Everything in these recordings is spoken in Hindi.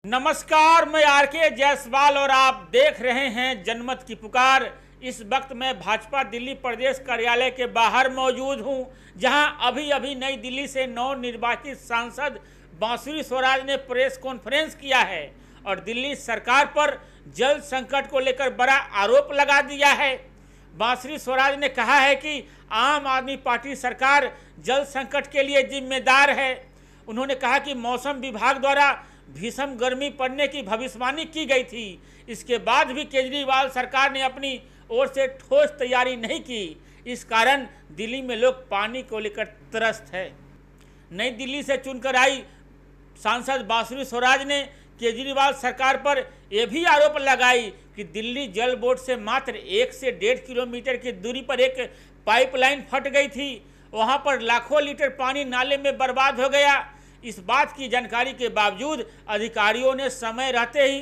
नमस्कार, मैं आरके जायसवाल और आप देख रहे हैं जनमत की पुकार। इस वक्त मैं भाजपा दिल्ली प्रदेश कार्यालय के बाहर मौजूद हूं, जहां अभी अभी नई दिल्ली से नवनिर्वाचित सांसद बांसुरी स्वराज ने प्रेस कॉन्फ्रेंस किया है और दिल्ली सरकार पर जल संकट को लेकर बड़ा आरोप लगा दिया है। बांसुरी स्वराज ने कहा है कि आम आदमी पार्टी सरकार जल संकट के लिए जिम्मेदार है। उन्होंने कहा कि मौसम विभाग द्वारा भीषण गर्मी पड़ने की भविष्यवाणी की गई थी, इसके बाद भी केजरीवाल सरकार ने अपनी ओर से ठोस तैयारी नहीं की। इस कारण दिल्ली में लोग पानी को लेकर त्रस्त है। नई दिल्ली से चुनकर आई सांसद बांसुरी स्वराज ने केजरीवाल सरकार पर यह भी आरोप लगाई कि दिल्ली जल बोर्ड से मात्र 1 से 1.5 किलोमीटर की दूरी पर एक पाइपलाइन फट गई थी। वहां पर लाखों लीटर पानी नाले में बर्बाद हो गया। इस बात की जानकारी के बावजूद अधिकारियों ने समय रहते ही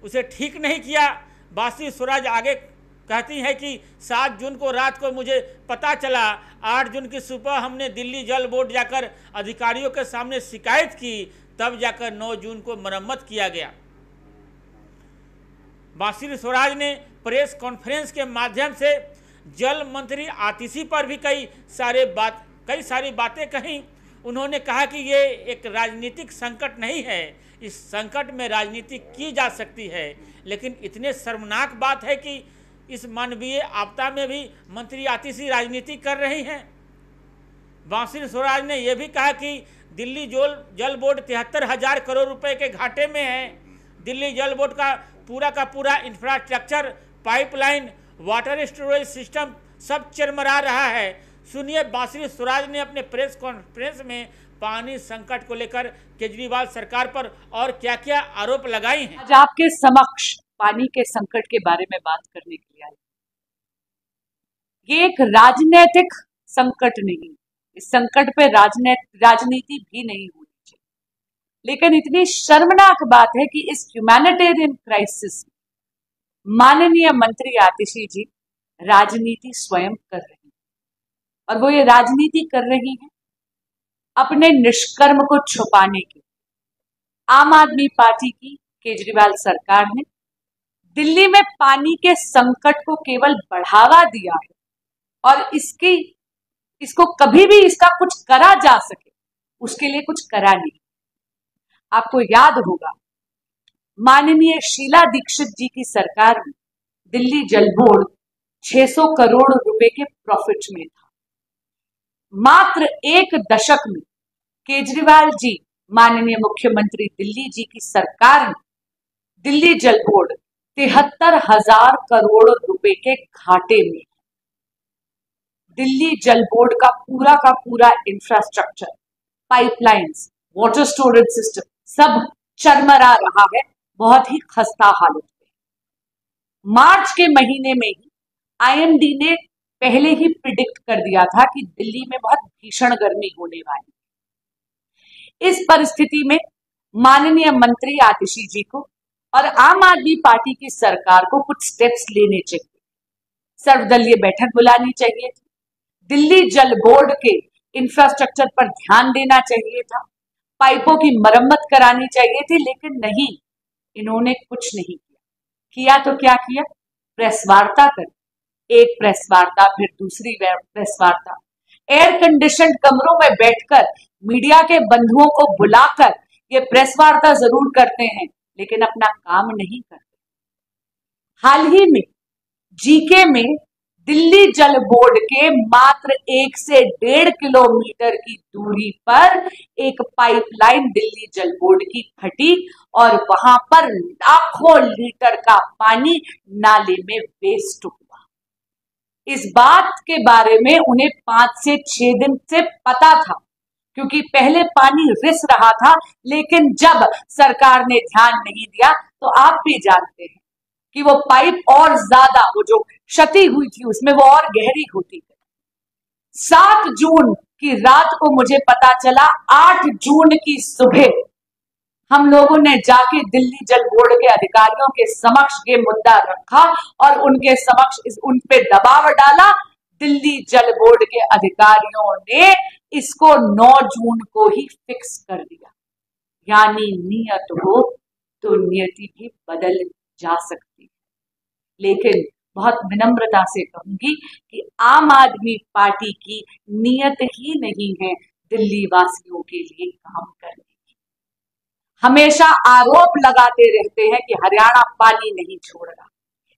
उसे ठीक नहीं किया। बांसुरी स्वराज आगे कहती है कि 7 जून को रात को मुझे पता चला, 8 जून की सुबह हमने दिल्ली जल बोर्ड जाकर अधिकारियों के सामने शिकायत की, तब जाकर 9 जून को मरम्मत किया गया। बांसुरी स्वराज ने प्रेस कॉन्फ्रेंस के माध्यम से जल मंत्री आतिशी पर भी कई सारी बातें कहीं। उन्होंने कहा कि ये एक राजनीतिक संकट नहीं है, इस संकट में राजनीति की जा सकती है, लेकिन इतने शर्मनाक बात है कि इस मानवीय आपदा में भी मंत्री आतिशी राजनीति कर रही हैं। बांसुरी स्वराज ने यह भी कहा कि दिल्ली जल बोर्ड 73,000 करोड़ रुपए के घाटे में है। दिल्ली जल बोर्ड का पूरा infrastructure, pipeline, water storage system सब चरमरा रहा है। सुनिए, बांसुरी स्वराज ने अपने प्रेस कॉन्फ्रेंस में पानी संकट को लेकर केजरीवाल सरकार पर और क्या क्या आरोप लगाए हैं। आज आपके समक्ष पानी के संकट के बारे में बात करने के लिए आई। ये एक राजनीतिक संकट नहीं, इस संकट पे राजनीति भी नहीं होनी चाहिए, लेकिन इतनी शर्मनाक बात है कि इस ह्यूमैनिटेरियन क्राइसिस में माननीय मंत्री आतिशी जी राजनीति स्वयं कर रही हैं। और वो ये राजनीति कर रही है अपने निष्कर्म को छुपाने की। आम आदमी पार्टी की केजरीवाल सरकार ने दिल्ली में पानी के संकट को केवल बढ़ावा दिया है और इसको कभी भी इसका कुछ करा जा सके उसके लिए कुछ करा नहीं। आपको याद होगा, माननीय शीला दीक्षित जी की सरकार में दिल्ली जल बोर्ड 600 करोड़ रुपए के प्रॉफिट में था। मात्र 1 दशक में केजरीवाल जी, माननीय मुख्यमंत्री दिल्ली जी की सरकार में दिल्ली जल बोर्ड 73,000 करोड़ रुपए के घाटे में। दिल्ली जल बोर्ड का पूरा infrastructure, pipelines, water storage system सब चरमरा रहा है, बहुत ही खस्ता हालत में। मार्च के महीने में ही आईएमडी ने पहले ही प्रिडिक्ट कर दिया था कि दिल्ली में बहुत भीषण गर्मी होने वाली है। इस परिस्थिति में माननीय मंत्री आतिशी जी को और आम आदमी पार्टी की सरकार को कुछ स्टेप्स लेने चाहिए। सर्वदलीय बैठक बुलानी चाहिए थी, दिल्ली जल बोर्ड के इंफ्रास्ट्रक्चर पर ध्यान देना चाहिए था, पाइपों की मरम्मत करानी चाहिए थी, लेकिन नहीं, इन्होंने कुछ नहीं किया। तो क्या किया? प्रेस वार्ता कर, एक प्रेस वार्ता, फिर दूसरी प्रेस वार्ता, एयर कंडीशन कमरों में बैठकर मीडिया के बंधुओं को बुलाकर ये प्रेस वार्ता जरूर करते हैं, लेकिन अपना काम नहीं करते। हाल ही में जीके में दिल्ली जल बोर्ड के मात्र 1 से 1.5 किलोमीटर की दूरी पर एक पाइपलाइन दिल्ली जल बोर्ड की फटी और वहां पर लाखों लीटर का पानी नाले में वेस्ट हुआ। इस बात के बारे में उन्हें 5 से 6 दिन से पता था, क्योंकि पहले पानी रिस रहा था, लेकिन जब सरकार ने ध्यान नहीं दिया तो आप भी जानते हैं कि वो पाइप और ज्यादा, वो जो क्षति हुई थी उसमें वो और गहरी होती है। 7 जून की रात को मुझे पता चला, 8 जून की सुबह हम लोगों ने जाके दिल्ली जल बोर्ड के अधिकारियों के समक्ष ये मुद्दा रखा और उनके समक्ष उन पे दबाव डाला। दिल्ली जल बोर्ड के अधिकारियों ने इसको 9 जून को ही फिक्स कर दिया। यानी नियत हो तो नियति भी बदल जा सकती है। लेकिन बहुत विनम्रता से कहूंगी कि आम आदमी पार्टी की नियत ही नहीं है दिल्ली वासियों के लिए काम करने की। हमेशा आरोप लगाते रहते हैं कि हरियाणा पानी नहीं छोड़ रहा।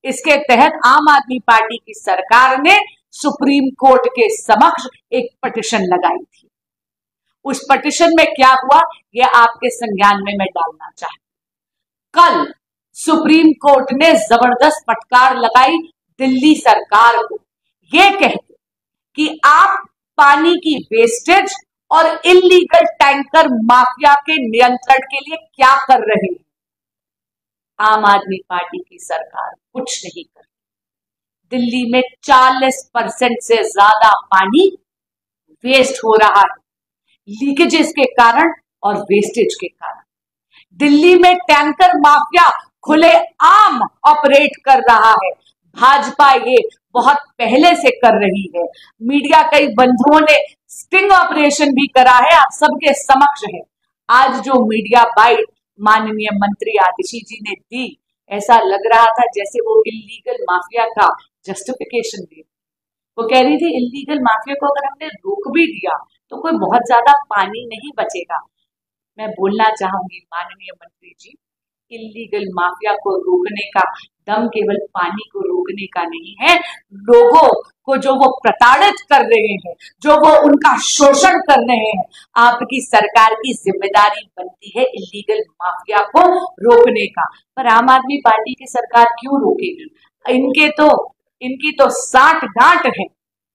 इसके तहत आम आदमी पार्टी की सरकार ने सुप्रीम कोर्ट के समक्ष एक पिटीशन लगाई थी। उस पिटीशन में क्या हुआ, यह आपके संज्ञान में मैं डालना चाहती हूं। कल सुप्रीम कोर्ट ने जबरदस्त फटकार लगाई दिल्ली सरकार को, यह कहते कि आप पानी की वेस्टेज और इल्लीगल टैंकर माफिया के नियंत्रण के लिए क्या कर रहे हैं। आम आदमी पार्टी की सरकार कुछ नहीं कर रही। दिल्ली में 40% से ज्यादा पानी वेस्ट हो रहा है, लीकेजेस के कारण और वेस्टेज के कारण। दिल्ली में टैंकर माफिया खुले आम ऑपरेट कर रहा है। भाजपा ये बहुत पहले से कर रही है। मीडिया कई बंधुओं ने स्टिंग ऑपरेशन भी करा है, आप सबके समक्ष है। आज जो मीडिया बाइट माननीय मंत्री आतिशी जी ने दी, ऐसा लग रहा था जैसे वो इल्लीगल माफिया का जस्टिफिकेशन दे। वो कह रही थी इल्लीगल माफिया को अगर हमने रोक भी दिया तो कोई बहुत ज्यादा पानी नहीं बचेगा। मैं बोलना चाहूंगी माननीय मंत्री जी, इल्लीगल माफिया को रोकने का दम केवल पानी को रोकने का नहीं है। लोगों को जो वो प्रताड़ित कर रहे हैं, जो वो उनका शोषण कर रहे हैं, आपकी सरकार की जिम्मेदारी बनती है इल्लीगल माफिया को रोकने का। पर आम आदमी पार्टी की सरकार क्यों रोकेगी? इनकी तो साठ गांठ है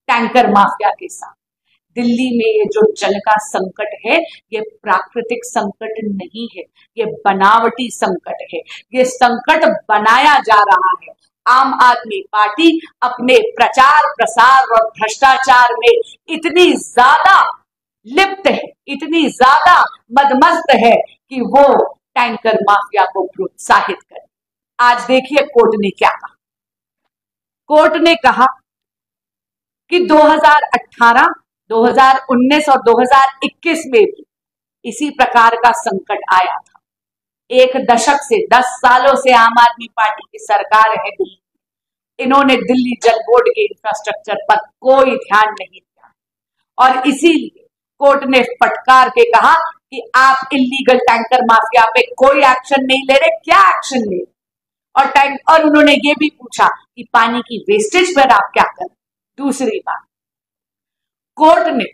टैंकर माफिया के साथ। दिल्ली में ये जो जल का संकट है, ये प्राकृतिक संकट नहीं है, ये बनावटी संकट है। ये संकट बनाया जा रहा है। आम आदमी पार्टी अपने प्रचार प्रसार और भ्रष्टाचार में इतनी ज्यादा लिप्त है, इतनी ज्यादा मदमस्त है कि वो टैंकर माफिया को प्रोत्साहित करे। आज देखिए कोर्ट ने क्या कहा। कोर्ट ने कहा कि 2018, 2019 और 2021 में भी इसी प्रकार का संकट आया था। एक दशक से 10 सालों से आम आदमी पार्टी की सरकार है दिल्ली। इन्होंने दिल्ली जल बोर्ड के इंफ्रास्ट्रक्चर पर कोई ध्यान नहीं दिया और इसीलिए कोर्ट ने फटकार के कहा कि आप इल्लीगल टैंकर माफिया पे कोई एक्शन नहीं ले रहे। क्या एक्शन ले रहे? और उन्होंने ये भी पूछा कि पानी की वेस्टेज पर आप क्या करें। दूसरी बात, कोर्ट ने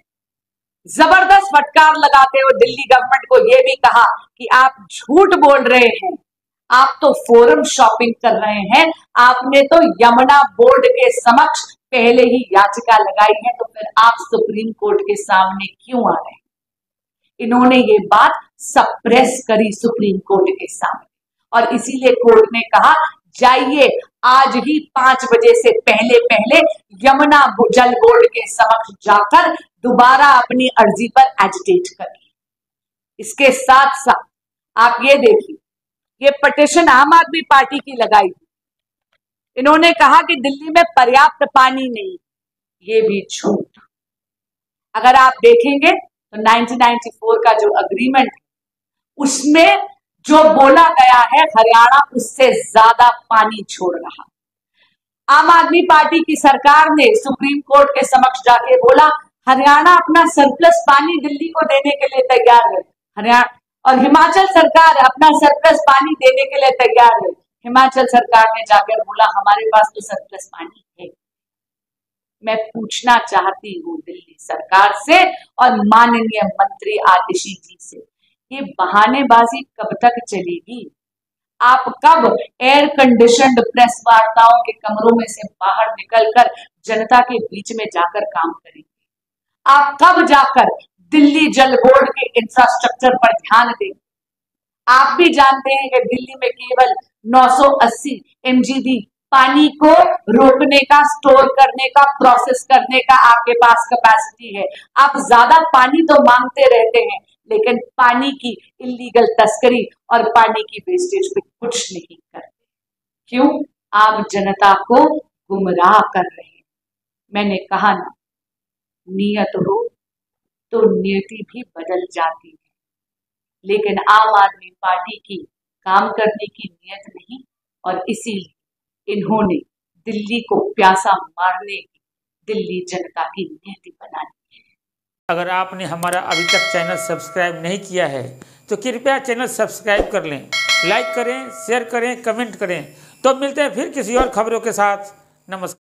जबरदस्त फटकार लगाते हुए दिल्ली गवर्नमेंट को यह भी कहा कि आप झूठ बोल रहे हैं, आप तो फोरम शॉपिंग कर रहे हैं। आपने तो यमुना बोर्ड के समक्ष पहले ही याचिका लगाई है, तो फिर आप सुप्रीम कोर्ट के सामने क्यों आ रहे हैं? इन्होंने ये बात सप्रेस करी सुप्रीम कोर्ट के सामने और इसीलिए कोर्ट ने कहा जाइए आज ही 5 बजे से पहले पहले यमुना जल बोर्ड के समक्ष जाकर दोबारा अपनी अर्जी पर एजिटेट करिए। इसके साथ साथ आप ये देखिए, ये पिटीशन आम आदमी पार्टी की लगाई। इन्होंने कहा कि दिल्ली में पर्याप्त पानी नहीं, ये भी झूठ। अगर आप देखेंगे तो 1994 का जो अग्रीमेंट है उसमें जो बोला गया है हरियाणा उससे ज्यादा पानी छोड़ रहा। आम आदमी पार्टी की सरकार ने सुप्रीम कोर्ट के समक्ष जाके बोला हरियाणा अपना सरप्लस पानी दिल्ली को देने के लिए तैयार है। हरियाणा और हिमाचल सरकार अपना सरप्लस पानी देने के लिए तैयार है। हिमाचल सरकार ने जाकर बोला हमारे पास तो सरप्लस पानी है। मैं पूछना चाहती हूँ दिल्ली सरकार से और माननीय मंत्री आतिशी जी से, ये बहानेबाजी कब तक चलेगी? आप कब एयर कंडीशनड प्रेस वार्ताओं के कमरों में से बाहर निकलकर जनता के बीच में जाकर काम करेंगे? आप कब जाकर दिल्ली जल बोर्ड के इंफ्रास्ट्रक्चर पर ध्यान देंगे? आप भी जानते हैं कि दिल्ली में केवल 980 MGD पानी को रोकने का, स्टोर करने का, प्रोसेस करने का आपके पास कैपेसिटी है। आप ज्यादा पानी तो मांगते रहते हैं लेकिन पानी की इल्लीगल तस्करी और पानी की वेस्टेज पे कुछ नहीं करते। क्यों? आप जनता को गुमराह कर रहे हैं। मैंने कहा ना, नियत हो तो नियति भी बदल जाती है। लेकिन आम आदमी पार्टी की काम करने की नीयत नहीं, और इसीलिए इन्होंने दिल्ली को प्यासा मारने की दिल्ली जनता की नीति बनाई। अगर आपने हमारा अभी तक चैनल सब्सक्राइब नहीं किया है तो कृपया चैनल सब्सक्राइब कर लें, लाइक करें, शेयर करें, कमेंट करें। तो मिलते हैं फिर किसी और खबरों के साथ। नमस्कार।